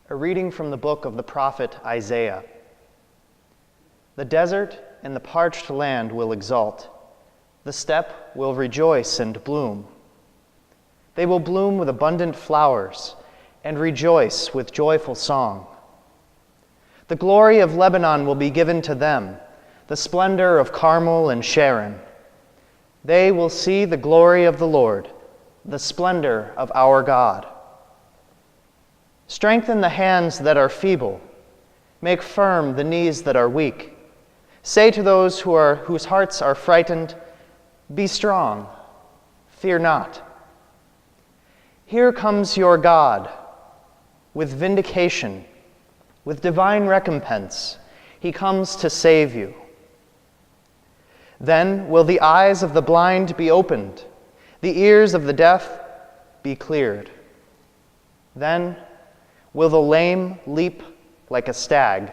A reading from the book of the prophet Isaiah. The desert and the parched land will exult. The steppe will rejoice and bloom. They will bloom with abundant flowers and rejoice with joyful song. The glory of Lebanon will be given to them, the splendor of Carmel and Sharon. They will see the glory of the Lord, the splendor of our God. Strengthen the hands that are feeble. Make firm the knees that are weak. Say to those whose hearts are frightened, be strong, fear not. Here comes your God with vindication, with divine recompense. He comes to save you. Then will the eyes of the blind be opened, the ears of the deaf be cleared. Then will the lame leap like a stag.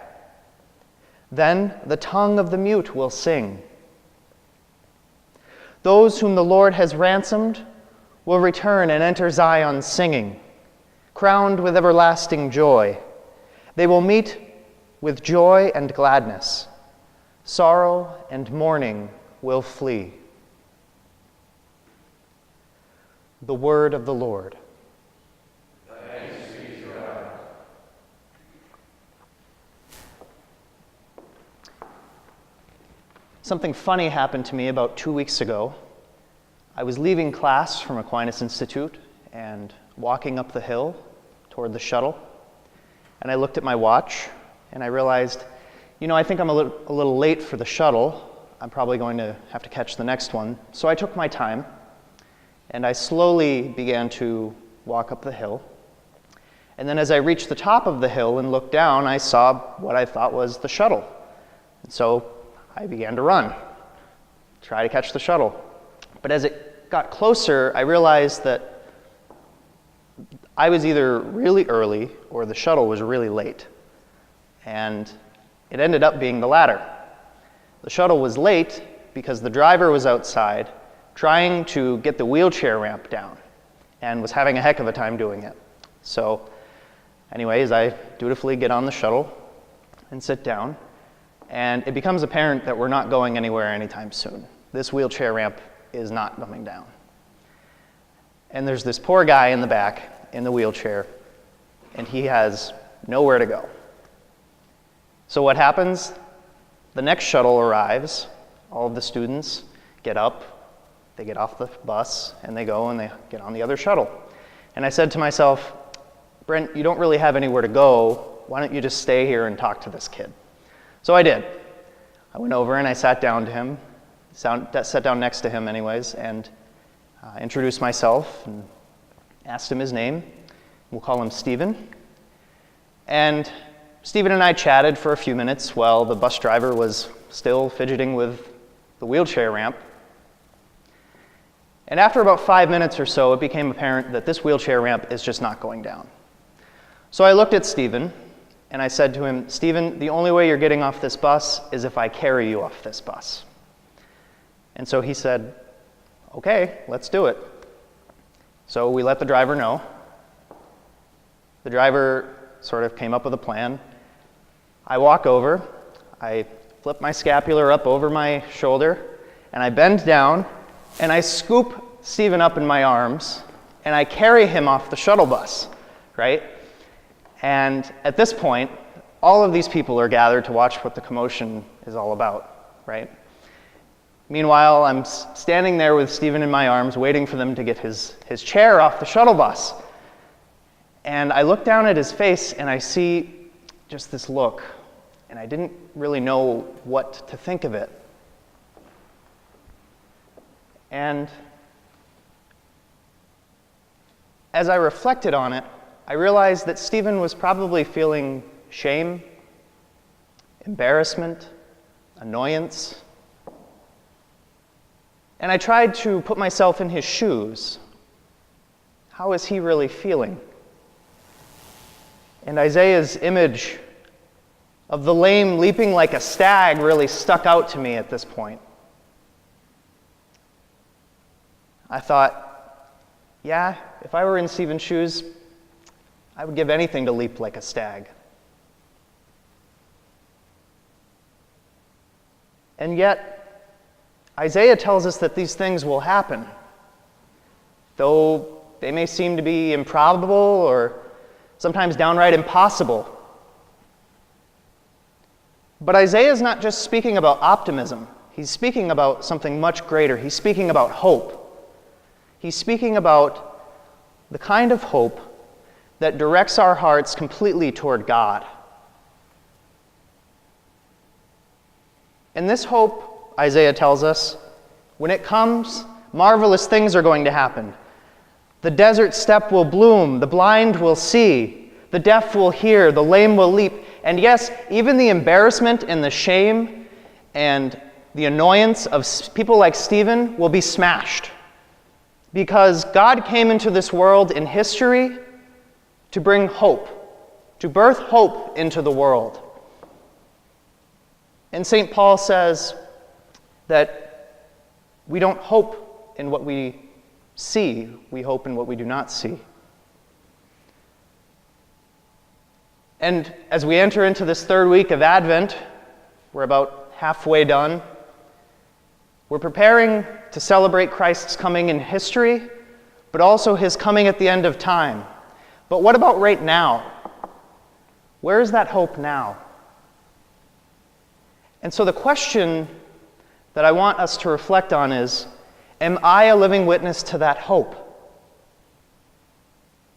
Then the tongue of the mute will sing. Those whom the Lord has ransomed will return and enter Zion singing, crowned with everlasting joy. They will meet with joy and gladness. Sorrow and mourning will flee. The word of the Lord. Something funny happened to me about 2 weeks ago. I was leaving class from Aquinas Institute and walking up the hill toward the shuttle, and I looked at my watch and I realized, I think I'm a little late for the shuttle. I'm probably going to have to catch the next one. So I took my time and I slowly began to walk up the hill. And then as I reached the top of the hill and looked down, I saw what I thought was the shuttle. And so I began to run, try to catch the shuttle. But as it got closer, I realized that I was either really early or the shuttle was really late. And it ended up being the latter. The shuttle was late because the driver was outside trying to get the wheelchair ramp down and was having a heck of a time doing it. So anyways, I dutifully get on the shuttle and sit down. And it becomes apparent that we're not going anywhere anytime soon. This wheelchair ramp is not coming down. And there's this poor guy in the back in the wheelchair, and he has nowhere to go. So what happens? The next shuttle arrives. All of the students get up, they get off the bus, and they go and they get on the other shuttle. And I said to myself, Brent, you don't really have anywhere to go. Why don't you just stay here and talk to this kid? So I did. I went over and I sat down to him, sat down next to him anyways, and introduced myself and asked him his name. We'll call him Stephen. And Stephen and I chatted for a few minutes while the bus driver was still fidgeting with the wheelchair ramp. And after about 5 minutes or so, it became apparent that this wheelchair ramp is just not going down. So I looked at Stephen, and I said to him, Stephen, the only way you're getting off this bus is if I carry you off this bus. And so he said, okay, let's do it. So we let the driver know. The driver sort of came up with a plan. I walk over, I flip my scapular up over my shoulder, and I bend down, and I scoop Stephen up in my arms, and I carry him off the shuttle bus, right? And at this point, all of these people are gathered to watch what the commotion is all about, right? Meanwhile, I'm standing there with Stephen in my arms, waiting for them to get his chair off the shuttle bus. And I look down at his face, and I see just this look, and I didn't really know what to think of it. And as I reflected on it, I realized that Stephen was probably feeling shame, embarrassment, annoyance. And I tried to put myself in his shoes. How is he really feeling? And Isaiah's image of the lame leaping like a stag really stuck out to me at this point. I thought, yeah, if I were in Stephen's shoes, I would give anything to leap like a stag. And yet, Isaiah tells us that these things will happen, though they may seem to be improbable or sometimes downright impossible. But Isaiah is not just speaking about optimism. He's speaking about something much greater. He's speaking about hope. He's speaking about the kind of hope that directs our hearts completely toward God. And this hope, Isaiah tells us, when it comes, marvelous things are going to happen. The desert steppe will bloom, the blind will see, the deaf will hear, the lame will leap. And yes, even the embarrassment and the shame and the annoyance of people like Stephen will be smashed. Because God came into this world in history to bring hope, to birth hope into the world. And St. Paul says that we don't hope in what we see, we hope in what we do not see. And as we enter into this third week of Advent, we're about halfway done, we're preparing to celebrate Christ's coming in history, but also his coming at the end of time. But what about right now? Where is that hope now? And so the question that I want us to reflect on is, am I a living witness to that hope?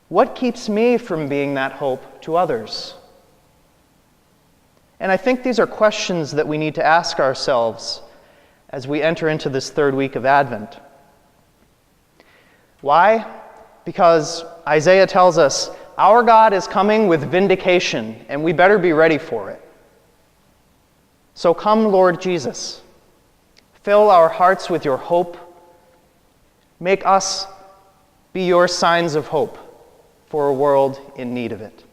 What keeps me from being that hope to others? And I think these are questions that we need to ask ourselves as we enter into this third week of Advent. Why? Because Isaiah tells us our God is coming with vindication, and we better be ready for it. So come, Lord Jesus. Fill our hearts with your hope. Make us be your signs of hope for a world in need of it.